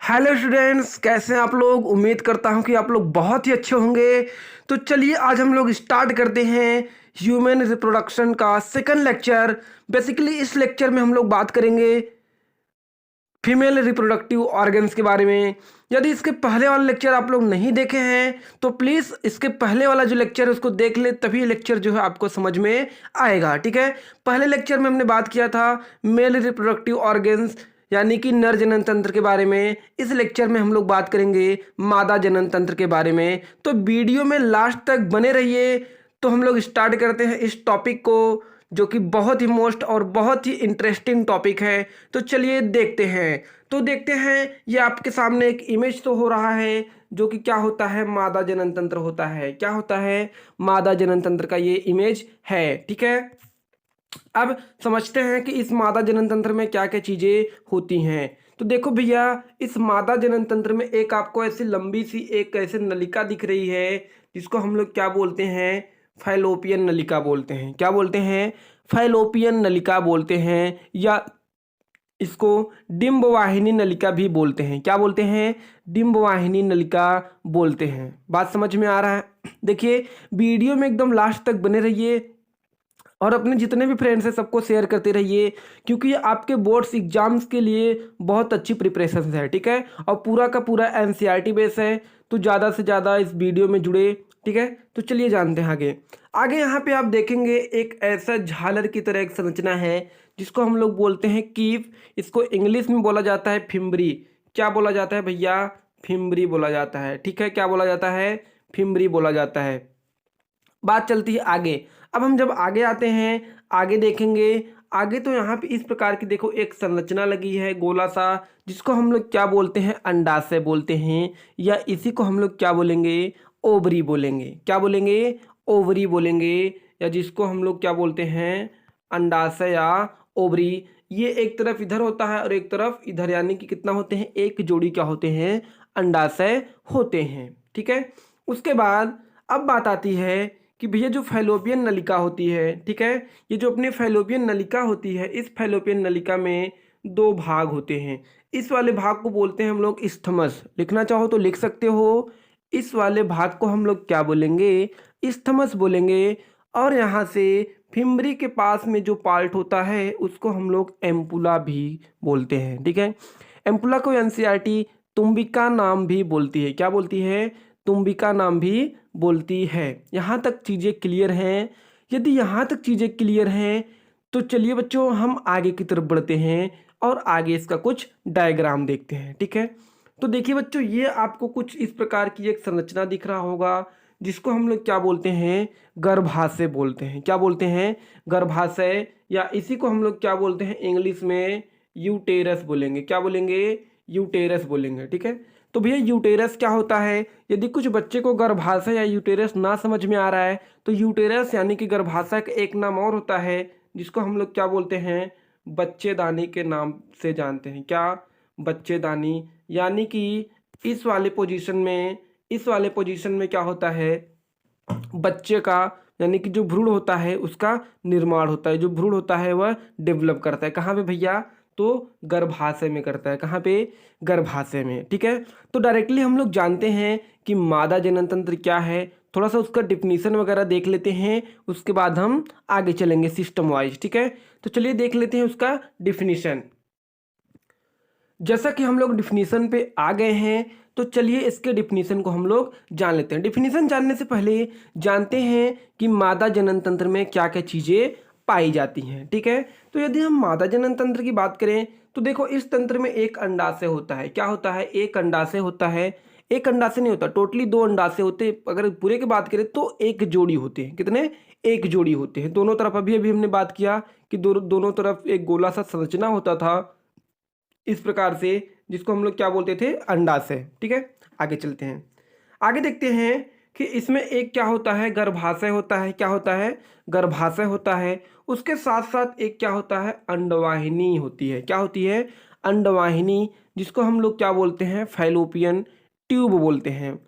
Hello students, कैसे हैं आप लोग। उम्मीद करता हूं कि आप लोग बहुत ही अच्छे होंगे। तो चलिए आज हम लोग स्टार्ट करते हैं ह्यूमन रिप्रोडक्शन का सेकंड लेक्चर। बेसिकली इस लेक्चर में हम लोग बात करेंगे फीमेल रिप्रोडक्टिव ऑर्गन्स के बारे में। यदि इसके पहले वाला लेक्चर आप लोग नहीं देखे हैं तो प्लीज़ इसके पहले वाला जो लेक्चर है उसको देख ले, तभी लेक्चर जो है आपको समझ में आएगा। ठीक है, पहले लेक्चर में हमने बात किया था मेल रिप्रोडक्टिव ऑर्गन्स यानी कि नर जनन तंत्र के बारे में। इस लेक्चर में हम लोग बात करेंगे मादा जनन तंत्र के बारे में। तो वीडियो में लास्ट तक बने रहिए। तो हम लोग स्टार्ट करते हैं इस टॉपिक को, जो कि बहुत ही मोस्ट और बहुत ही इंटरेस्टिंग टॉपिक है। तो चलिए देखते हैं। तो देखते हैं, ये आपके सामने एक इमेज तो हो रहा है जो कि क्या होता है, मादा जनन तंत्र होता है। क्या होता है, मादा जनन तंत्र का ये इमेज है। ठीक है, अब समझते हैं कि इस मादा जनन तंत्र में क्या क्या चीजें होती हैं। तो देखो भैया, इस मादा जनन तंत्र में एक आपको ऐसी लंबी सी एक ऐसे नलिका दिख रही है जिसको हम लोग क्या बोलते हैं, फैलोपियन नलिका बोलते हैं। क्या बोलते हैं, फैलोपियन नलिका बोलते हैं, या इसको डिंब वाहिनी नलिका भी बोलते हैं। क्या बोलते हैं, डिंब वाहिनी नलिका बोलते हैं। बात समझ में आ रहा है। देखिए वीडियो में एकदम लास्ट तक बने रहिए और अपने जितने भी फ्रेंड्स हैं सबको शेयर करते रहिए, क्योंकि ये आपके बोर्ड्स एग्जाम्स के लिए बहुत अच्छी प्रिपरेशन है। ठीक है, और पूरा का पूरा एनसीईआरटी बेस है, तो ज़्यादा से ज़्यादा इस वीडियो में जुड़े। ठीक है, तो चलिए जानते हैं आगे। आगे यहाँ पे आप देखेंगे एक ऐसा झालर की तरह एक संरचना है जिसको हम लोग बोलते हैं कीफ। इसको इंग्लिश में बोला जाता है फिम्बरी। क्या बोला जाता है भैया, फिम्बरी बोला जाता है। ठीक है, क्या बोला जाता है, फिम्बरी बोला जाता है। बात चलती है आगे। अब हम जब आगे आते हैं, आगे देखेंगे। आगे तो यहाँ पे इस प्रकार की देखो एक संरचना लगी है गोला सा, जिसको हम लोग क्या बोलते हैं, अंडाशय बोलते हैं, या इसी को हम लोग क्या बोलेंगे, ओवरी बोलेंगे। क्या बोलेंगे, ओवरी बोलेंगे, या जिसको हम लोग क्या बोलते हैं, अंडाशय या ओवरी। ये एक तरफ इधर होता है और एक तरफ इधर, यानी कि कितना होते हैं, एक जोड़ी क्या होते हैं, अंडाशय होते हैं। ठीक है, उसके बाद अब बात आती है कि भैया जो फैलोपियन नलिका होती है, ठीक है, ये जो अपनी फैलोपियन नलिका होती है, इस फैलोपियन नलिका में दो भाग होते हैं। इस वाले भाग को बोलते हैं हम लोग इस्थमस। लिखना चाहो तो लिख सकते हो। इस वाले भाग को हम लोग क्या बोलेंगे, इस्थमस बोलेंगे। और यहाँ से फिम्बरी के पास में जो पार्ट होता है उसको हम लोग एम्पुला भी बोलते हैं। ठीक है, एम्पुला को एनसीईआरटी तुम्बिका नाम भी बोलती है। क्या बोलती है, तुम्बिका नाम भी बोलती है। यहाँ तक चीज़ें क्लियर हैं। यदि यहाँ तक चीज़ें क्लियर हैं तो चलिए बच्चों हम आगे की तरफ बढ़ते हैं और आगे इसका कुछ डायग्राम देखते हैं। ठीक है, तो देखिए बच्चों, ये आपको कुछ इस प्रकार की एक संरचना दिख रहा होगा जिसको हम लोग क्या बोलते हैं, गर्भाशय बोलते हैं। क्या बोलते हैं, गर्भाशय, या इसी को हम लोग क्या बोलते हैं, इंग्लिश में यूटेरस बोलेंगे। क्या बोलेंगे, यूटेरस बोलेंगे। ठीक है, तो भैया यूटेरस क्या होता है। यदि कुछ बच्चे को गर्भाशय या यूटेरस ना समझ में आ रहा है तो यूटेरस यानी कि गर्भाशय का एक नाम और होता है जिसको हम लोग क्या बोलते हैं, बच्चेदानी के नाम से जानते हैं। क्या, बच्चेदानी। यानी कि इस वाले पोजीशन में, इस वाले पोजीशन में क्या होता है, बच्चे का यानी कि जो भ्रूण होता है उसका निर्माण होता है। जो भ्रूण होता है वह डेवलप करता है कहाँ पे भैया, तो गर्भाशय में करता है। कहाँ पे, गर्भाशय में। ठीक है, तो डायरेक्टली हम लोग जानते हैं कि मादा जनन तंत्र क्या है। थोड़ा सा उसका डिफिनीशन वगैरह देख लेते हैं, उसके बाद हम आगे चलेंगे सिस्टम वाइज। ठीक है, तो चलिए देख लेते हैं उसका डिफिनीशन। जैसा कि हम लोग डिफिनीशन पे आ गए हैं तो चलिए इसके डिफिनीशन को हम लोग जान लेते हैं। डिफिनीशन जानने से पहले जानते हैं कि मादा जनन तंत्र में क्या क्या चीज़ें पाई जाती हैं। ठीक है, तो यदि हम मादा जनन तंत्र की बात करें तो देखो इस तंत्र में एक अंडाशय होता है। क्या होता है, एक अंडाशय होता है। एक अंडाशय नहीं होता, टोटली दो अंडाशय होते हैं। अगर पूरे की बात करें तो एक जोड़ी होते हैं। कितने, एक जोड़ी होते हैं दोनों तरफ। अभी अभी हमने बात किया कि दोनों तरफ एक गोला सा संरचना होता था इस प्रकार से, जिसको हम लोग क्या बोलते थे, अंडाशय। ठीक है, आगे चलते हैं। आगे देखते हैं कि इसमें एक क्या होता है, गर्भाशय होता है। क्या होता है, गर्भाशय होता है। उसके साथ साथ एक क्या होता है, अंडवाहिनी होती है। क्या होती है, अंडवाहिनी, जिसको हम लोग क्या बोलते हैं, फैलोपियन ट्यूब बोलते हैं।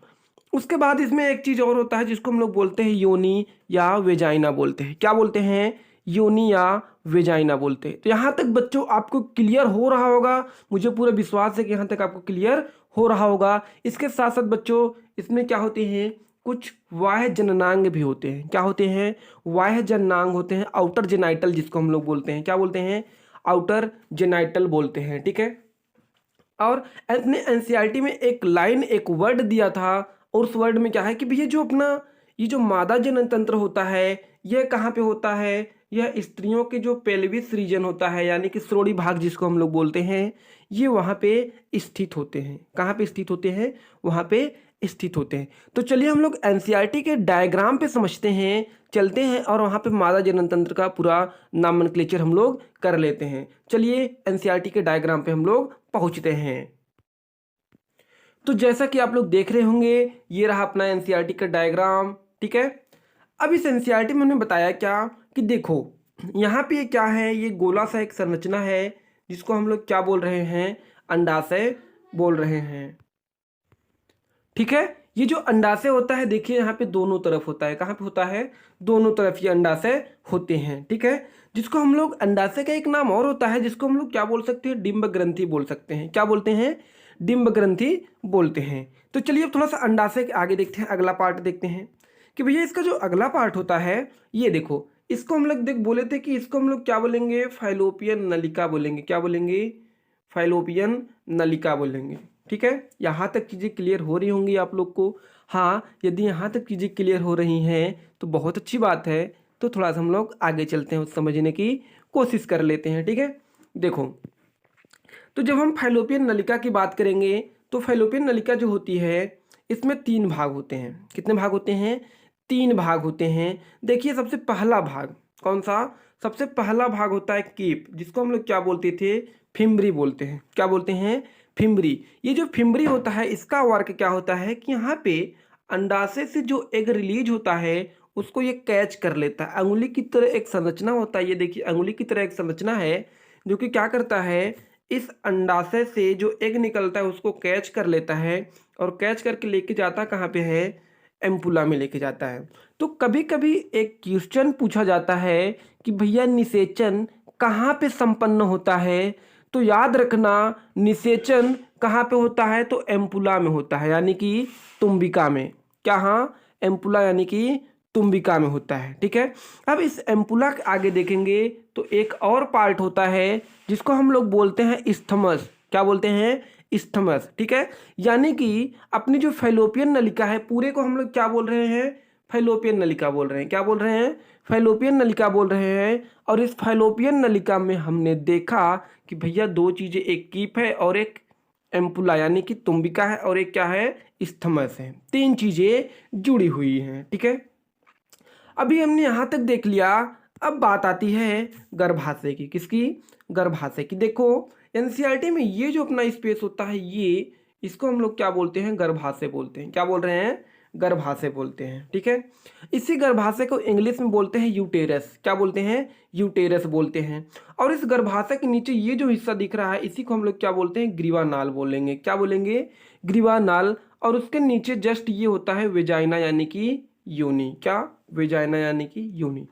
उसके बाद इसमें एक चीज़ और होता है जिसको हम लोग बोलते हैं योनि या वेजाइना बोलते हैं। क्या बोलते हैं, योनि या वेजाइना बोलते हैं। तो यहाँ तक बच्चों आपको क्लियर हो रहा होगा, मुझे पूरा विश्वास है कि यहाँ तक आपको क्लियर हो रहा होगा। इसके साथ साथ बच्चों इसमें क्या होते हैं, कुछ बाह्य जननांग भी होते हैं। क्या होते हैं, बाह्य जननांग होते हैं, आउटर जेनाइटल जिसको हम लोग बोलते हैं। क्या बोलते हैं, आउटर जेनाइटल बोलते हैं, ठीक है। और अपने एनसीईआरटी में एक लाइन, एक वर्ड दिया था, और उस वर्ड में क्या है कि भैया जो अपना ये जो मादा जनन तंत्र होता है यह कहाँ पे होता है, यह स्त्रियों के जो पेल्विस रीजन होता है यानी कि श्रोणि भाग जिसको हम लोग बोलते हैं, ये वहाँ पे स्थित होते हैं। कहाँ पे स्थित होते हैं, वहाँ पे स्थित होते हैं। तो चलिए हम लोग एनसीईआरटी के डायग्राम पे समझते हैं, चलते हैं और वहाँ पे मादा जनन तंत्र का पूरा नामनक्लेचर हम लोग कर लेते हैं। चलिए एनसीईआरटी के डायग्राम पे हम लोग पहुँचते हैं। तो जैसा कि आप लोग देख रहे होंगे, ये रहा अपना एनसीईआरटी का डायग्राम, ठीक है। अब इस एनसीईआरटी में उन्होंने बताया क्या कि देखो यहाँ पे क्या है, ये गोला सा एक संरचना है जिसको हम लोग क्या बोल रहे हैं, अंडाशय बोल रहे हैं, ठीक है। ये जो अंडाशय होता है देखिए यहाँ पे दोनों तरफ होता है। कहाँ पे होता है, दोनों तरफ ये अंडाशय होते हैं, ठीक है। जिसको हम लोग अंडाशय का एक नाम और होता है जिसको हम लोग क्या बोल सकते हैं, डिंब ग्रंथि बोल सकते हैं। क्या बोलते हैं, डिंब ग्रंथि बोलते हैं। तो चलिए अब थोड़ा सा अंडाशय के आगे देखते हैं, अगला पार्ट देखते हैं कि भैया इसका जो अगला पार्ट होता है, ये देखो इसको हम लोग बोले थे कि इसको हम लोग क्या बोलेंगे, फाइलोपियन नलिका बोलेंगे। क्या बोलेंगे, फाइलोपियन नलिका बोलेंगे, ठीक है। यहाँ तक चीज़ें क्लियर हो रही होंगी आप लोग को। हाँ, यदि यहाँ तक चीज़ें क्लियर हो रही हैं तो बहुत अच्छी बात है। तो थोड़ा सा हम लोग आगे चलते हैं, उस समझने की कोशिश कर लेते हैं, ठीक है। देखो तो जब हम फाइलोपियन नलिका की बात करेंगे तो फाइलोपियन नलिका जो होती है इसमें 3 भाग होते हैं। कितने भाग होते हैं, 3 भाग होते हैं। देखिए सबसे पहला भाग कौन सा, सबसे पहला भाग होता है कीप, जिसको हम लोग क्या बोलते थे, फिम्बरी बोलते हैं। क्या बोलते हैं, फिम्बरी। ये जो फिम्बरी होता है इसका वर्क क्या होता है कि यहाँ पे अंडाशय से जो एग रिलीज होता है उसको ये कैच कर लेता है। अंगुली की तरह एक संरचना होता है, ये देखिए अंगुली की तरह एक संरचना है जो कि क्या करता है, इस अंडाशय से जो एग निकलता है उसको कैच कर लेता है और कैच करके लेके जाता कहाँ पे है, एम्पुला में लेके जाता है। तो कभी कभी एक क्वेश्चन पूछा जाता है कि भैया निषेचन कहाँ पे संपन्न होता है, तो याद रखना निषेचन कहाँ पे होता है, तो एम्पुला में होता है यानी कि तुम्बिका में। क्या, हाँ, एम्पुला यानी कि तुम्बिका में होता है, ठीक है। अब इस एम्पुला के आगे देखेंगे तो एक और पार्ट होता है जिसको हम लोग बोलते हैं इस्थमस। क्या बोलते हैं, इस्थमस, ठीक है। यानी कि अपनी जो फैलोपियन नलिका है पूरे को हम लोग क्या बोल रहे हैं, फैलोपियन नलिका बोल रहे हैं। क्या बोल रहे हैं, फैलोपियन नलिका बोल रहे हैं। और इस फैलोपियन नलिका में हमने देखा कि भैया 2 चीज़ें, एक कीप है और एक एम्पुला यानी कि तुम्बिका है और एक क्या है, इस्थमस है। 3 चीज़ें जुड़ी हुई हैं, ठीक है। अभी हमने यहाँ तक देख लिया। अब बात आती है गर्भाशय की। किसकी, गर्भाशय की। देखो एनसीईआरटी में ये जो अपना स्पेस होता है ये, इसको हम लोग क्या बोलते हैं, गर्भाशय बोलते हैं। क्या बोल रहे हैं, गर्भाशय बोलते हैं, ठीक है। इसी गर्भाशय को इंग्लिश में बोलते हैं यूटेरस। क्या बोलते हैं, यूटेरस बोलते हैं। और इस गर्भाशय के नीचे ये जो हिस्सा दिख रहा है इसी को हम लोग क्या बोलते हैं, ग्रीवानाल बोलेंगे। क्या बोलेंगे, ग्रीवानाल। और उसके नीचे जस्ट ये होता है वेजाइना यानी कि योनि। क्या, वेजाइना यानी कि योनि।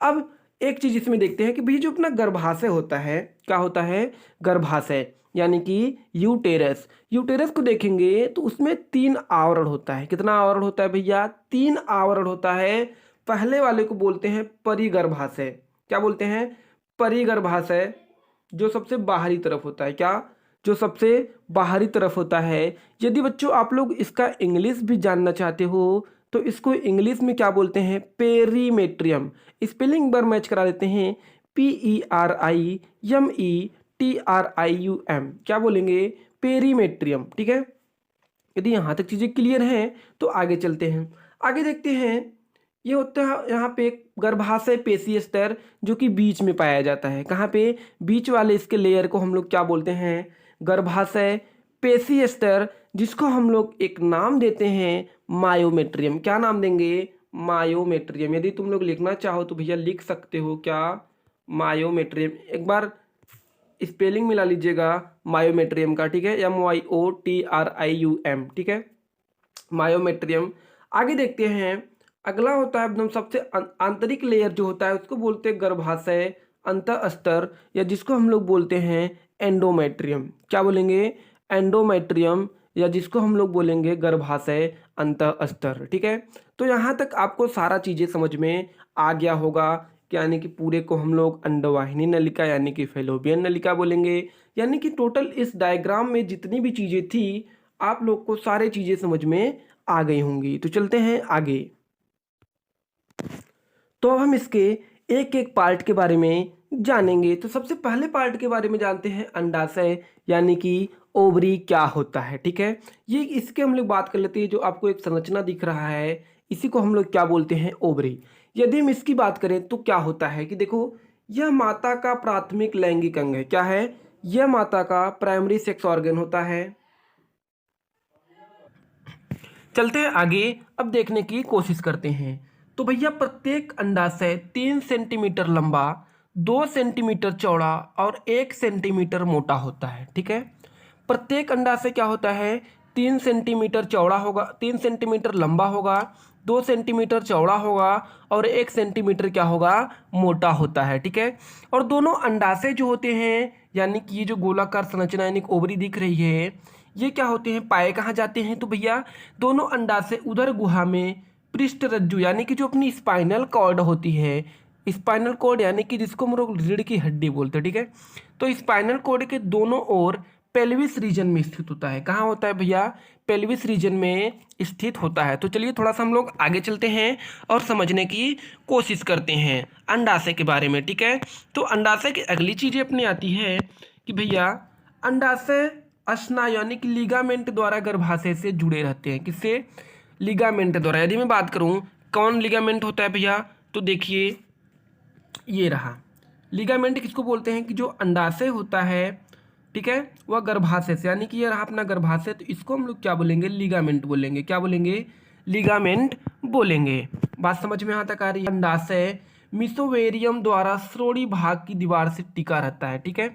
अब एक चीज इसमें देखते हैं कि भाई जो अपना गर्भाशय होता है, क्या होता है, गर्भाशय यानी कि यूटेरस। यूटेरस को देखेंगे तो उसमें 3 आवरण होता है। कितना आवरण होता है भैया, 3 आवरण होता है। पहले वाले को बोलते हैं परिगर्भाशय। क्या बोलते हैं, परिगर्भाशय, जो सबसे बाहरी तरफ होता है। क्या, जो सबसे बाहरी तरफ होता है। यदि बच्चों आप लोग इसका इंग्लिश भी जानना चाहते हो तो इसको इंग्लिश में क्या बोलते हैं, पेरीमेट्रियम। स्पेलिंग बार मैच करा देते हैं, PERIMETRIUM। क्या बोलेंगे, पेरीमेट्रियम, ठीक है। यदि यहाँ तक चीज़ें क्लियर हैं तो आगे चलते हैं, आगे देखते हैं। ये होता है यहाँ पे एक गर्भाशय पेशी स्तर जो कि बीच में पाया जाता है। कहाँ पे, बीच वाले इसके लेयर को हम लोग क्या बोलते हैं, गर्भाशय पेशी स्तर, जिसको हम लोग एक नाम देते हैं मायोमेट्रियम। क्या नाम देंगे, मायोमेट्रियम। यदि तुम लोग लिखना चाहो तो भैया लिख सकते हो, क्या, मायोमेट्रियम। एक बार स्पेलिंग मिला लीजिएगा मायोमेट्रियम का, ठीक है, MYOTRIUM, ठीक है, मायोमेट्रियम। आगे देखते हैं अगला होता है एकदम सबसे आंतरिक लेयर जो होता है उसको बोलते हैं गर्भाशय अंतःस्तर, या जिसको हम लोग बोलते हैं एंडोमेट्रियम। क्या बोलेंगे? एंडोमेट्रियम, या जिसको हम लोग बोलेंगे गर्भाशय अंतःस्तर। ठीक है, तो यहाँ तक आपको सारा चीज़ें समझ में आ गया होगा, यानी कि पूरे को हम लोग अंडवाहिनी नलिका यानी कि फेलोपियन नलिका बोलेंगे। यानी कि टोटल इस डायग्राम में जितनी भी चीज़ें थी आप लोग को सारी चीज़ें समझ में आ गई होंगी। तो चलते हैं आगे। तो अब हम इसके एक एक पार्ट के बारे में जानेंगे। तो सबसे पहले पार्ट के बारे में जानते हैं अंडाशय यानी कि ओवरी क्या होता है। ठीक है, ये इसके हम लोग बात कर लेते हैं। जो आपको एक संरचना दिख रहा है इसी को हम लोग क्या बोलते हैं? ओवरी। यदि हम इसकी बात करें तो क्या होता है कि देखो, यह माता का प्राथमिक लैंगिक अंग है। क्या है? यह माता का प्राइमरी सेक्स ऑर्गन होता है। चलते हैं आगे, अब देखने की कोशिश करते हैं। तो भैया प्रत्येक अंडाशय 3 सेंटीमीटर लंबा, 2 सेंटीमीटर चौड़ा और 1 सेंटीमीटर मोटा होता है। ठीक है, प्रत्येक अंडाशय क्या होता है? 3 सेंटीमीटर चौड़ा होगा, 3 सेंटीमीटर लंबा होगा, 2 सेंटीमीटर चौड़ा होगा और 1 सेंटीमीटर क्या होगा? मोटा होता है। ठीक है, और दोनों अंडाशय जो होते हैं यानी कि ये जो गोलाकार संरचना यानी ओवरी दिख रही है, ये क्या होते हैं? पाए कहाँ जाते हैं? तो भैया दोनों अंडाशय उदर गुहा में पृष्ठ रज्जु यानी कि जो अपनी स्पाइनल कॉर्ड होती है, स्पाइनल कॉर्ड यानी कि जिसको हम लोग रीढ़ की हड्डी बोलते हैं। ठीक है, तो स्पाइनल कॉर्ड के दोनों ओर पेल्विस रीजन में स्थित होता है। कहाँ होता है भैया? पेल्विस रीजन में स्थित होता है। तो चलिए थोड़ा सा हम लोग आगे चलते हैं और समझने की कोशिश करते हैं अंडाशय के बारे में। ठीक है, तो अंडाशय की अगली चीज़ें अपनी आती है कि भैया अंडाशय स्नायु यानी कि लिगामेंट द्वारा गर्भाशय से जुड़े रहते हैं। किससे? लिगामेंट द्वारा। यदि मैं बात करूं कौन लिगामेंट होता है भैया, तो देखिए ये रहा लिगामेंट। किसको बोलते हैं? कि जो अंडाशय होता है, ठीक है, वह गर्भाशय से, यानी कि ये रहा अपना गर्भाशय, तो इसको हम लोग क्या बोलेंगे? लिगामेंट बोलेंगे। क्या बोलेंगे? लिगामेंट बोलेंगे। बात समझ में यहाँ तक आ रही है? अंडाशय मिसोवेरियम द्वारा श्रोणि भाग की दीवार से टिका रहता है। ठीक है,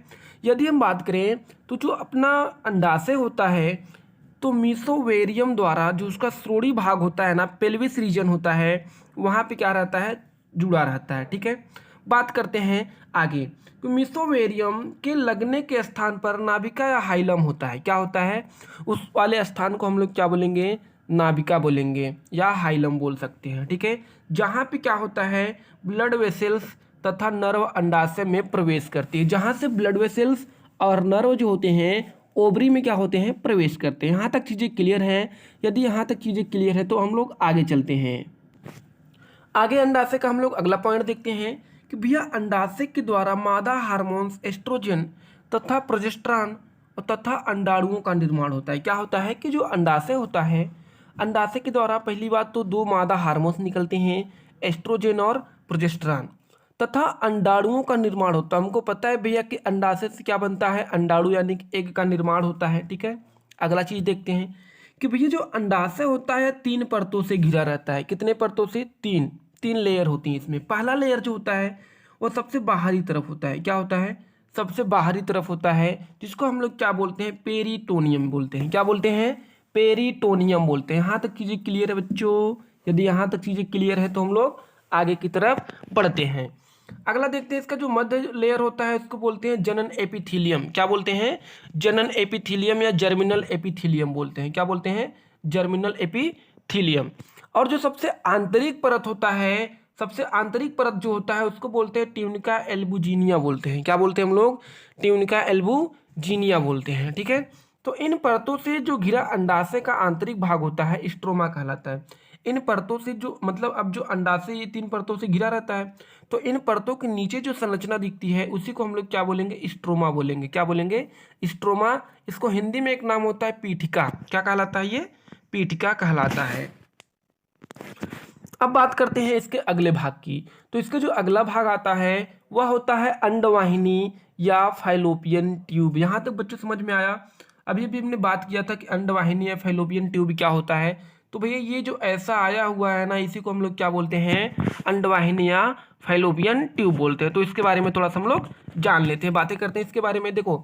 यदि हम बात करें तो जो अपना अंडाशय होता है तो मिसोवेरियम द्वारा जो उसका श्रोणि भाग होता है ना, पेल्विस रीजन होता है, वहाँ पे क्या रहता है? जुड़ा रहता है। ठीक है, बात करते हैं आगे। तो मिसोवेरियम के लगने के स्थान पर नाभिका या हाइलम होता है। क्या होता है? उस वाले स्थान को हम लोग क्या बोलेंगे? नाभिका बोलेंगे या हाइलम बोल सकते हैं। ठीक है, जहाँ पे क्या होता है? ब्लड वेसल्स तथा नर्व अंडाशय में प्रवेश करती है। जहाँ से ब्लड वेसल्स और नर्व जो होते हैं ओवरी में क्या होते हैं? प्रवेश करते हैं। यहाँ तक चीज़ें क्लियर हैं? यदि यहाँ तक चीज़ें क्लियर है तो हम लोग आगे चलते हैं। आगे अंडाशय का हम लोग अगला पॉइंट देखते हैं कि भैया अंडाशय के द्वारा मादा हार्मोन्स एस्ट्रोजन तथा प्रोजेस्टेरॉन तथा अंडाणुओं का निर्माण होता है। क्या होता है? कि जो अंडाशय होता है, अंडाशय के द्वारा पहली बात तो 2 मादा हार्मोन्स निकलते हैं, एस्ट्रोजन और प्रोजेस्टेरॉन, तथा अंडाणुओं का निर्माण होता है। हमको पता है भैया कि अंडाशय से क्या बनता है? अंडाणु यानी कि एग का निर्माण होता है। ठीक है, अगला चीज देखते हैं कि भैया जो अंडाशय होता है 3 परतों से घिरा रहता है। कितने परतों से? 3 लेयर होती हैं इसमें। पहला लेयर जो होता है वो सबसे बाहरी तरफ होता है। क्या होता है? सबसे बाहरी तरफ होता है, जिसको हम लोग क्या बोलते हैं? पेरिटोनियम बोलते हैं। क्या बोलते हैं? पेरिटोनियम बोलते हैं। यहाँ तक चीज़ें क्लियर है बच्चों? यदि यहाँ तक चीज़ें क्लियर है तो हम लोग आगे की तरफ बढ़ते हैं। अगला देखते हैं, इसका जो मध्य लेयर होता है इसको बोलते हैं जनन एपिथीलियम। क्या बोलते हैं? जनन एपिथीलियम या जर्मिनल एपिथीलियम बोलते हैं। क्या बोलते हैं? Germinal epithelium. और जो सबसे आंतरिक परत होता है, सबसे आंतरिक परत जो होता है उसको बोलते हैं ट्यूनिका एल्बुजिनिया बोलते हैं। क्या बोलते हैं हम लोग? ट्यूनिका एल्बुजिनिया बोलते हैं। ठीक है, तो इन परतों से जो घिरा अंडाशय का आंतरिक भाग होता है स्ट्रोमा कहलाता है। इन परतों से जो मतलब अब जो अंडाशय ये 3 परतों से घिरा रहता है, तो इन परतों के नीचे जो संरचना दिखती है उसी को हम लोग क्या बोलेंगे? स्ट्रोमा बोलेंगे। क्या बोलेंगे? स्ट्रोमा। इसको हिंदी में एक नाम होता है पीठिका। क्या कहलाता है ये? पीठिका कहलाता है। अब बात करते हैं इसके अगले भाग की। तो इसका जो अगला भाग आता है वह होता है अंडवाहिनी या फाइलोपियन ट्यूब। यहाँ तक बच्चों समझ में आया? अभी अभी हमने बात किया था कि अंडवाहिनी या फाइलोपियन ट्यूब क्या होता है। तो भैया ये जो ऐसा आया हुआ है ना, इसी को हम लोग क्या बोलते हैं? अंडवाहिनी या फाइलोपियन ट्यूब बोलते हैं। तो इसके बारे में थोड़ा सा हम लोग जान लेते हैं, बातें करते हैं इसके बारे में। देखो,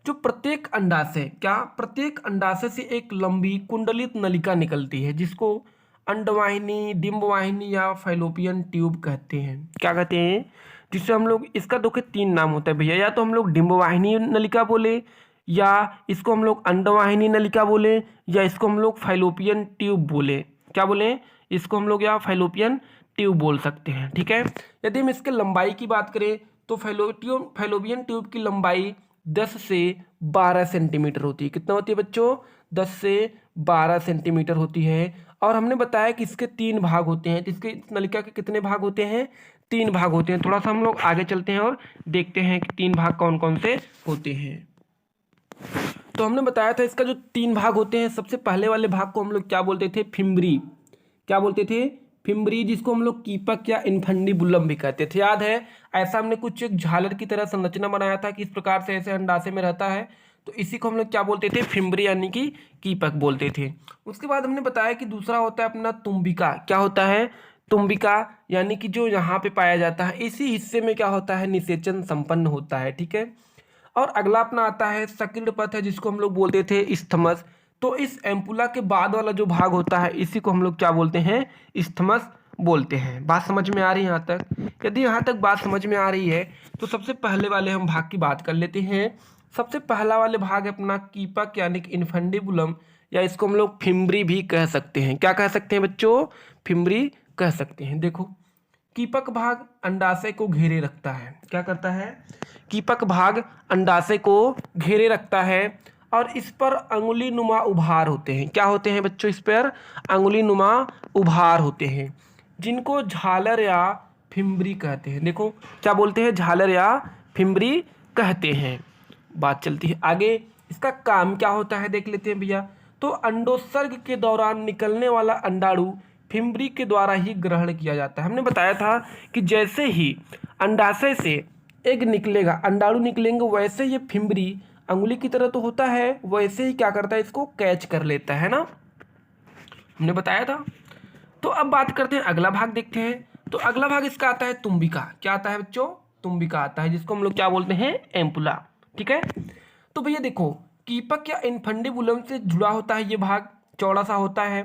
जो प्रत्येक अंडाशय, क्या प्रत्येक अंडाशय से एक लंबी कुंडलित नलिका निकलती है, जिसको अंडवाहिनी, डिंबवाहिनी या फैलोपियन ट्यूब कहते हैं। क्या कहते हैं? जिससे हम लोग, इसका देखो 3 नाम होता है भैया, या तो हम लोग डिंबवाहिनी नलिका बोले, या इसको हम लोग अंडवाहिनी नलिका बोले, या इसको हम लोग फैलोपियन ट्यूब बोले। क्या बोले? इसको हम लोग या फैलोपियन ट्यूब बोल सकते हैं। ठीक है। यदि हम इसके लंबाई की बात करें तो फैलोपियन ट्यूब की लंबाई 10 से 12 सेंटीमीटर होती है। कितना होती है बच्चों? 10 से 12 सेंटीमीटर होती है। और हमने बताया कि इसके 3 भाग होते हैं। तो इसके नलिका के कितने भाग होते हैं? 3 भाग होते हैं। थोड़ा सा हम लोग आगे चलते हैं और देखते हैं कि 3 भाग कौन कौन से होते हैं। तो हमने बताया था इसका जो 3 भाग होते हैं, सबसे पहले वाले भाग को हम लोग क्या बोलते थे? फिम्बरी। क्या बोलते थे? फिम्बरी, जिसको हम लोग कीपक या इनफंडिबुलम भी कहते थे। याद है? ऐसा हमने कुछ एक झालर की तरह संरचना बनाया था कि इस प्रकार से ऐसे अंडाशय में रहता है, तो इसी को हम लोग क्या बोलते थे? फिम्बरी यानी कि कीपक बोलते थे। उसके बाद हमने बताया कि दूसरा होता है अपना तुम्बिका। क्या होता है? तुम्बिका, यानी कि जो यहाँ पे पाया जाता है, इसी हिस्से में क्या होता है? निषेचन संपन्न होता है। ठीक है। और अगला अपना आता है सक्रिय पथ है, जिसको हम लोग बोलते थे इस्थमस। तो इस एम्पुला के बाद वाला जो भाग होता है, इसी को हम लोग क्या बोलते हैं? इस्थमस बोलते हैं। बात समझ में आ रही है यहाँ तक? यदि यहाँ तक बात समझ में आ रही है तो सबसे पहले वाले हम भाग की बात कर लेते हैं। सबसे पहला वाले भाग है अपना कीपक यानी कि इनफंडिबुलम, या इसको हम लोग फिम्बरी भी कह सकते हैं। क्या कह सकते हैं बच्चों? फिम्बरी कह सकते हैं। देखो, कीपक भाग अंडाशय को घेरे रखता है। क्या करता है? कीपक भाग अंडाशय को घेरे रखता है और इस पर अंगुली नुमा उभार होते हैं। क्या होते हैं बच्चों? इस पर अंगुली नुमा उभार होते हैं, जिनको झालर या फिम्बरी कहते हैं। देखो, क्या बोलते हैं? झालर या फिम्बरी कहते हैं। बात चलती है आगे। इसका काम क्या होता है देख लेते हैं भैया। तो अंडोत्सर्ग के दौरान निकलने वाला अंडाणु फिम्बरी के द्वारा ही ग्रहण किया जाता है। हमने बताया था कि जैसे ही अंडाशय से एग निकलेगा, अंडाणु निकलेंगे, वैसे ये फिम्बरी अंगुली की तरह तो होता है, वैसे ही क्या करता है? इसको कैच कर लेता है ना, हमने बताया था। तो अब बात करते हैं, अगला भाग देखते हैं। तो अगला भाग इसका आता है तुम्बिका। क्या आता है बच्चों? तुम्बिका आता है, जिसको हम लोग क्या बोलते हैं? एम्पुला। ठीक है। तो भैया देखो, कीपक या इनफंडिबुलम से जुड़ा होता है ये भाग, चौड़ा सा होता है,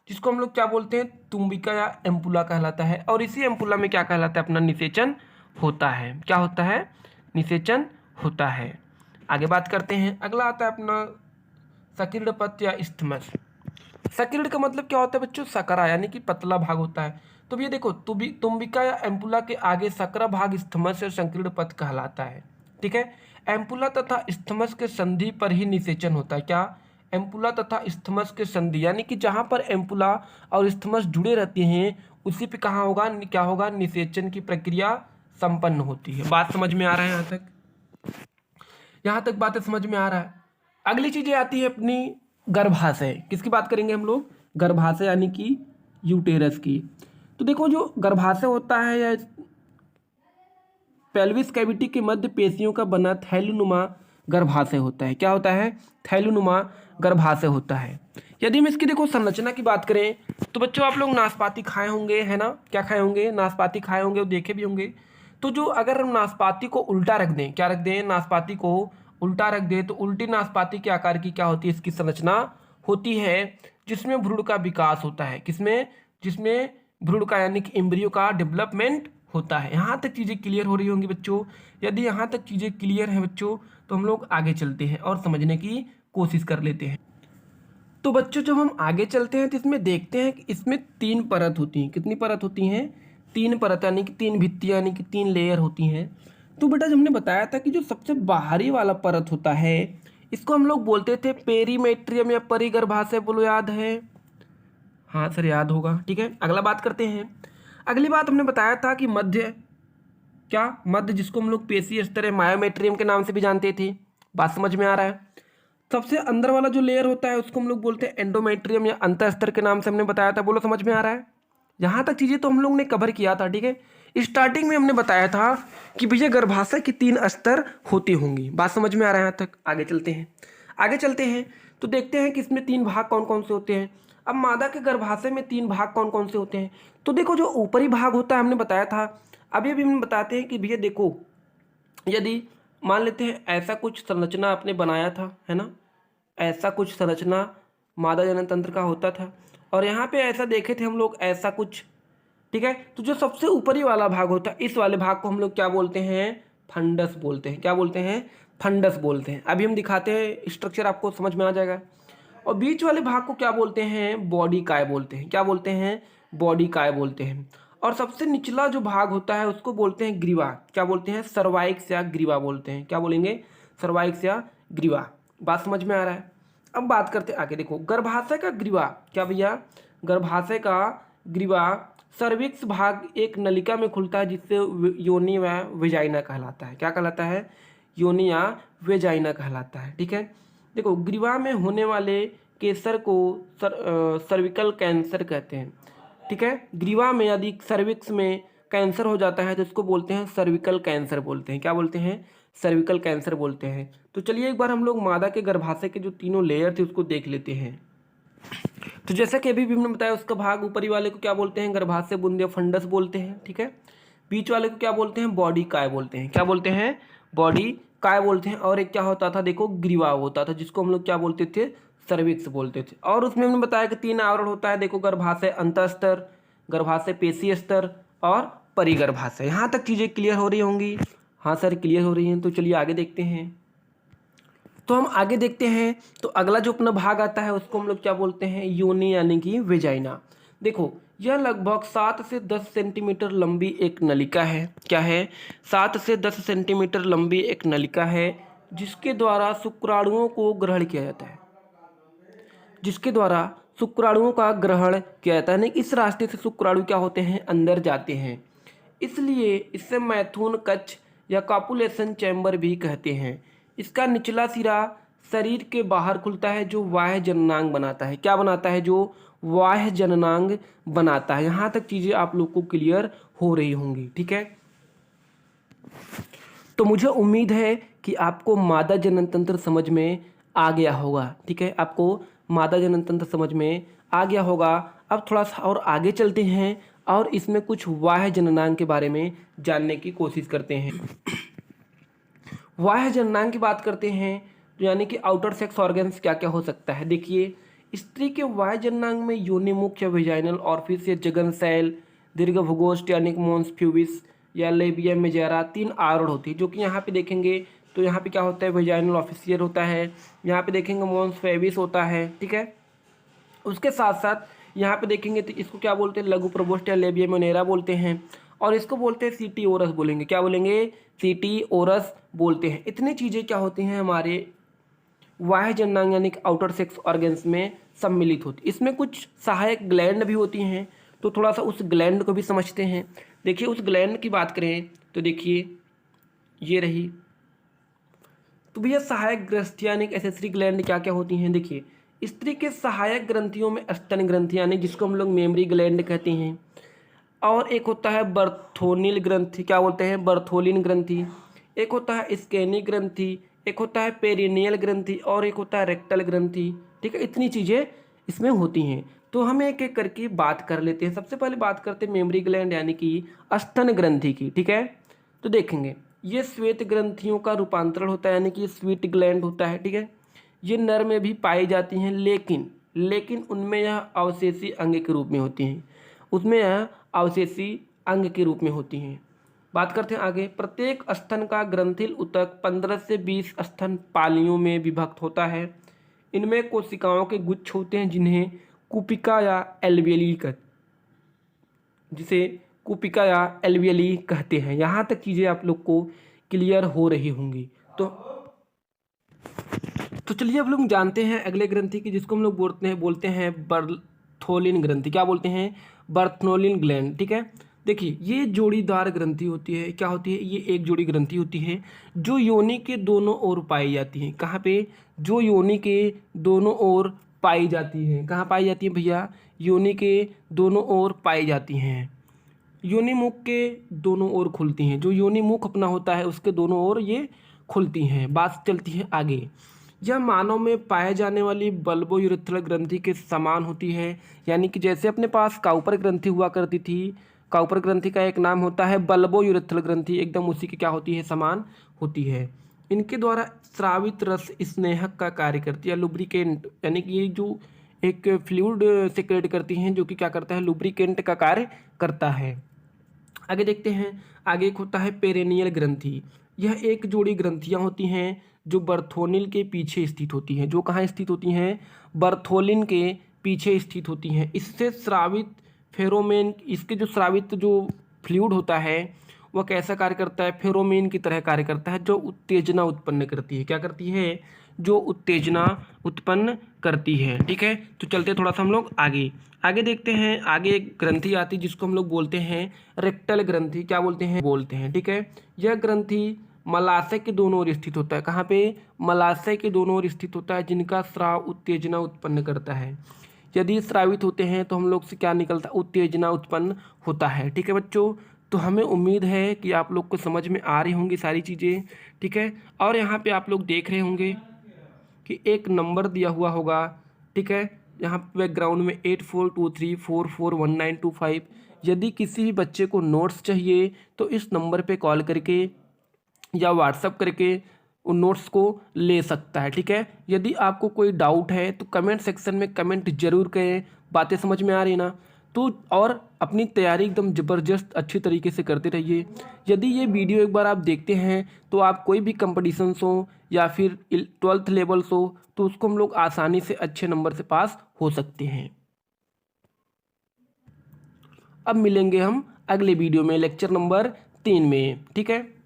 जिसको हम लोग क्या बोलते हैं? तुम्बिका या एम्पुला कहलाता है। और इसी एम्पुला में क्या कहलाता है? अपना निषेचन होता है। क्या होता है? निषेचन होता है। आगे बात करते हैं। अगला आता है अपना सकीर्ण पथ या इस्थमस। सकीर्ण का मतलब क्या होता है बच्चों? सकरा, यानी कि पतला भाग होता है। तो ये देखो, तुम्बिका या एम्पुला के आगे सकरा भाग इस्थमस या संकीर्ण पथ कहलाता है। ठीक है। एम्पुला तथा इस्थमस के संधि पर ही निषेचन होता है। क्या? एम्पुला तथा इस्थमस के संधि, यानी कि जहाँ पर एम्पुला और इस्थमस जुड़े रहते हैं, उसी पे कहाँ होगा? क्या होगा? निषेचन की प्रक्रिया संपन्न होती है। बात समझ में आ रहा है यहाँ तक? यहाँ तक बातें समझ में आ रहा है। अगली चीजें आती है अपनी गर्भाशय। किसकी बात करेंगे हम लोग? गर्भाशय यानी कि यूटेरस की। तो देखो, जो गर्भाशय होता है या पेल्विस कैविटी के मध्य पेशियों का बना थैलुनुमा गर्भाशय होता है। क्या होता है? थैलुनुमा गर्भाशय होता है। यदि हम इसकी देखो संरचना की बात करें तो बच्चों, आप लोग नाशपाती खाए होंगे, है ना? क्या खाए होंगे? नाशपाती खाए होंगे और देखे भी होंगे। तो जो अगर हम नाशपाती को उल्टा रख दें, क्या रख दें? नाशपाती को उल्टा रख दें, तो उल्टी नाशपाती के आकार की क्या होती है? इसकी संरचना होती है, जिसमें भ्रूण का विकास होता है। किसमें? जिसमें भ्रूण का यानी कि एम्ब्रियो का डेवलपमेंट होता है। यहाँ तक चीज़ें क्लियर हो रही होंगी बच्चों। यदि यहाँ तक चीज़ें क्लियर हैं बच्चों, तो हम लोग आगे चलते हैं और समझने की कोशिश कर लेते हैं। तो बच्चों, जब हम आगे चलते हैं तो इसमें देखते हैं कि इसमें 3 परत होती हैं। कितनी परत होती हैं? 3 परत, यानी कि 3 भित्तियाँ, यानी कि 3 लेयर होती हैं। तो बेटा, हमने बताया था कि जो सबसे बाहरी वाला परत होता है, इसको हम लोग बोलते थे पेरीमेट्रियम या परिगर्भाशय। बोलो, याद है? हाँ सर, याद होगा। ठीक है। अगला बात करते हैं। अगली बात हमने बताया था कि मध्य, क्या? मध्य, जिसको हम लोग पेशी स्तर या मायोमेट्रियम के नाम से भी जानते थे। बात समझ में आ रहा है? सबसे अंदर वाला जो लेयर होता है उसको हम लोग बोलते हैं एंडोमेट्रियम या अंतःस्तर के नाम से हमने बताया था। बोलो, समझ में आ रहा है? यहाँ तक चीज़ें तो हम लोग ने कवर किया था। ठीक है। स्टार्टिंग में हमने बताया था कि भैया गर्भाशय की 3 स्तर होती होंगी। बात समझ में आ रहा है यहाँ तक? आगे चलते हैं। आगे चलते हैं तो देखते हैं कि इसमें 3 भाग कौन कौन से होते हैं। अब मादा के गर्भाशय में 3 भाग कौन कौन से होते हैं? तो देखो, जो ऊपरी भाग होता है हमने बताया था। अभी अभी हम बताते हैं कि भैया देखो, यदि मान लेते हैं ऐसा कुछ संरचना आपने बनाया था, है ना? ऐसा कुछ संरचना मादा जनन तंत्र का होता था, और यहाँ पे ऐसा देखे थे हम लोग ऐसा कुछ, ठीक है। तो जो सबसे ऊपरी वाला भाग होता है, इस वाले भाग को हम लोग क्या बोलते हैं, फंडस बोलते हैं। क्या बोलते हैं, फंडस बोलते हैं। अभी हम दिखाते हैं, स्ट्रक्चर आपको समझ में आ जाएगा। और बीच वाले भाग को क्या बोलते हैं, बॉडी काय बोलते हैं। क्या बोलते हैं, बॉडी काय बोलते हैं। और सबसे निचला जो भाग होता है उसको बोलते हैं ग्रीवा। क्या बोलते हैं, सर्वाइक्स या ग्रीवा बोलते हैं। क्या बोलेंगे, सर्वाइक्स या ग्रीवा। बात समझ में आ रहा है। अब बात करते हैं आगे, देखो गर्भाशय का ग्रीवा। क्या भैया, गर्भाशय का ग्रीवा सर्विक्स भाग एक नलिका में खुलता है जिससे योनि व वेजाइना कहलाता है। क्या कहलाता है, योनि या वेजाइना कहलाता है, ठीक है। देखो ग्रीवा में होने वाले कैंसर को सर्विकल कैंसर कहते हैं, ठीक है। ग्रीवा में यदि सर्विक्स में कैंसर हो जाता है तो इसको बोलते हैं सर्विकल कैंसर बोलते हैं। क्या बोलते हैं, सर्विकल कैंसर बोलते हैं। तो चलिए एक बार हम लोग मादा के गर्भाशय के जो तीनों लेयर थे उसको देख लेते हैं। तो जैसा कि अभी भी हमने बताया, उसका भाग ऊपरी वाले को क्या बोलते हैं, गर्भाशय बुंदे फंडस बोलते हैं, ठीक है। बीच वाले को क्या बोलते हैं, बॉडी काय बोलते हैं। क्या बोलते हैं, बॉडी काय बोलते हैं। और एक क्या होता था, देखो ग्रीवा होता था जिसको हम लोग क्या बोलते थे, सर्विक्स बोलते थे। और उसमें हमने बताया कि 3 आवरण होता है, देखो गर्भाशय अंतस्तर, गर्भाशय पेशीय स्तर और परिगर्भाशय। यहाँ तक चीज़ें क्लियर हो रही होंगी। हाँ सर क्लियर हो रही हैं। तो चलिए आगे देखते हैं। तो हम आगे देखते हैं। तो अगला जो अपना भाग आता है उसको हम लोग क्या बोलते हैं, योनि यानी कि वेजाइना। देखो यह लगभग 7 से 10 सेंटीमीटर लंबी एक नलिका है। क्या है, 7 से 10 सेंटीमीटर लंबी एक नलिका है जिसके द्वारा शुक्राणुओं को ग्रहण किया जाता है, जिसके द्वारा शुक्राणुओं का ग्रहण किया जाता है। यानी इस रास्ते से शुक्राणु क्या होते हैं, अंदर जाते हैं। इसलिए इसे मैथुन कक्ष या कॉपुलेशन चैम्बर भी कहते हैं। इसका निचला सिरा शरीर के बाहर खुलता है जो बाह्य जननांग बनाता है। क्या बनाता है, जो बाह्य जननांग बनाता है। यहाँ तक चीज़ें आप लोग को क्लियर हो रही होंगी, ठीक है। तो मुझे उम्मीद है कि आपको मादा जनन तंत्र समझ में आ गया होगा, ठीक है। आपको मादा जनन तंत्र समझ में आ गया होगा। अब थोड़ा सा और आगे चलते हैं और इसमें कुछ बाह्य जननांग के बारे में जानने की कोशिश करते हैं। बाह्य जननांग की बात करते हैं तो यानी कि आउटर सेक्स ऑर्गन्स क्या क्या हो सकता है। देखिए स्त्री के बाह्य जननांग में योनिमुख या वेजाइनल ऑरिफिस या जगन सेल, दीर्घभुगोष्ठ यानी कि मॉन्स प्यूबिस या लेबिया मेजरा 3 आवरण होती है। जो कि यहाँ पे देखेंगे तो यहाँ पे क्या होता है, वेजाइनल ऑफिसियर होता है, यहाँ पे देखेंगे मॉन्स प्यूबिस होता है, ठीक है। उसके साथ साथ यहाँ पे देखेंगे तो इसको क्या बोलते हैं, लघु प्रकोष्ठ या लेबिया मेनेरा बोलते हैं। और इसको बोलते हैं सीटी ओरस बोलेंगे। क्या बोलेंगे, सीटी ओरस बोलते हैं। इतनी चीज़ें क्या होती हैं हमारे बाह्य जननांग यानी कि आउटर सेक्स ऑर्गन्स में सम्मिलित होती। इसमें कुछ सहायक ग्लैंड भी होती हैं। तो थोड़ा सा उस ग्लैंड को भी समझते हैं। देखिए उस ग्लैंड की बात करें तो देखिए ये रही। तो भैया सहायक ग्रंथियाँ यानी एसेसरी ग्लैंड क्या क्या होती हैं। देखिए स्त्री के सहायक ग्रंथियों में स्तन ग्रंथि यानी जिसको हम लोग मेमरी ग्लैंड कहते हैं, और एक होता है बर्थोनिल ग्रंथि। क्या बोलते हैं, बर्थोलिन ग्रंथि। एक होता है स्केनी ग्रंथि, एक होता है पेरिनियल ग्रंथि और एक होता है रेक्टल ग्रंथि, ठीक है। इतनी चीज़ें इसमें होती हैं। तो हम एक एक करके बात कर लेते हैं। सबसे पहले बात करते हैं मेमरी ग्लैंड यानी कि स्तन ग्रंथि की, ठीक है। तो देखेंगे ये श्वेत ग्रंथियों का रूपांतरण होता है यानी कि स्वीट ग्लैंड होता है, ठीक है। ये नर में भी पाई जाती हैं लेकिन उनमें यह अवशेषी अंग के रूप में होती हैं। उसमें यह अवशेषी अंग के रूप में होती हैं। बात करते हैं आगे। प्रत्येक स्तन का ग्रंथिल ऊतक 15 से 20 स्तन पालियों में विभक्त होता है। इनमें कोशिकाओं के गुच्छ होते हैं जिन्हें कुपिका या एल्वियली कहते हैं। यहाँ तक चीज़ें आप लोग को क्लियर हो रही होंगी। तो चलिए अब लोग जानते हैं अगले ग्रंथि की जिसको हम लोग बोलते हैं बर्थोलिन ग्रंथि। क्या बोलते हैं, बर्थोलिन ग्लैंड, ठीक है। देखिए ये जोड़ीदार ग्रंथि होती है। क्या होती है, ये एक जोड़ी ग्रंथि होती है जो योनि के दोनों ओर पाई जाती है। कहाँ पे, जो योनि के दोनों ओर पाई जाती है। कहाँ पाई जाती है भैया, योनि के दोनों ओर पाई जाती हैं। योनि मुख के दोनों ओर खुलती हैं। जो योनि मुख अपना होता है उसके दोनों ओर ये खुलती हैं। बात चलती है आगे। यह मानव में पाए जाने वाली बल्बो यूरेथ्रल ग्रंथि के समान होती है। यानी कि जैसे अपने पास काउपर ग्रंथि हुआ करती थी, काउपर ग्रंथि का एक नाम होता है बल्बो यूरेथ्रल ग्रंथि, एकदम उसी की क्या होती है, समान होती है। इनके द्वारा स्रावित रस स्नेहक का कार्य करती है, लुब्रिकेंट। यानी कि ये जो एक फ्लूइड सिक्रेट करती हैं जो कि क्या करता है, लुब्रिकेंट का कार्य करता है। आगे देखते हैं, आगे एक होता है पेरेनियल ग्रंथि। यह एक जोड़ी ग्रंथियां होती हैं जो बर्थोनिल के पीछे स्थित होती हैं। जो कहाँ स्थित होती हैं, बर्थोलिन के पीछे स्थित होती हैं। इससे स्रावित फेरोमेन, इसके जो स्रावित जो फ्लूइड होता है वह कैसा कार्य करता है, फेरोमेन की तरह कार्य करता है जो उत्तेजना उत्पन्न करती है। क्या करती है, जो उत्तेजना उत्पन्न करती है। ठीक है, तो चलते थोड़ा सा हम लोग आगे आगे देखते हैं। आगे एक ग्रंथि आती है जिसको हम लोग बोलते हैं रेक्टल ग्रंथि। क्या बोलते हैं, ठीक है। यह ग्रंथि मलाशय के दोनों ओर स्थित होता है। कहाँ पे, मलाशय के दोनों ओर स्थित होता है, जिनका स्राव उत्तेजना उत्पन्न करता है। यदि स्रावित होते हैं तो हम लोग से क्या निकलता है, उत्तेजना उत्पन्न होता है। ठीक है बच्चों, तो हमें उम्मीद है कि आप लोग को समझ में आ रही होंगी सारी चीज़ें। ठीक है, और यहाँ पे आप लोग देख रहे होंगे कि एक नंबर दिया हुआ होगा। ठीक है, यहाँ पे बैकग्राउंड में 8423441925। यदि किसी भी बच्चे को नोट्स चाहिए तो इस नंबर पे कॉल करके या व्हाट्सअप करके उन नोट्स को ले सकता है। ठीक है, यदि आपको कोई डाउट है तो कमेंट सेक्शन में कमेंट जरूर करें। बातें समझ में आ रही ना, तो और अपनी तैयारी एकदम ज़बरदस्त अच्छी तरीके से करते रहिए। यदि ये वीडियो एक बार आप देखते हैं तो आप कोई भी कंपटीशन्स हो या फिर 12th लेवल्स हो तो उसको हम लोग आसानी से अच्छे नंबर से पास हो सकते हैं। अब मिलेंगे हम अगले वीडियो में लेक्चर नंबर 3 में। ठीक है।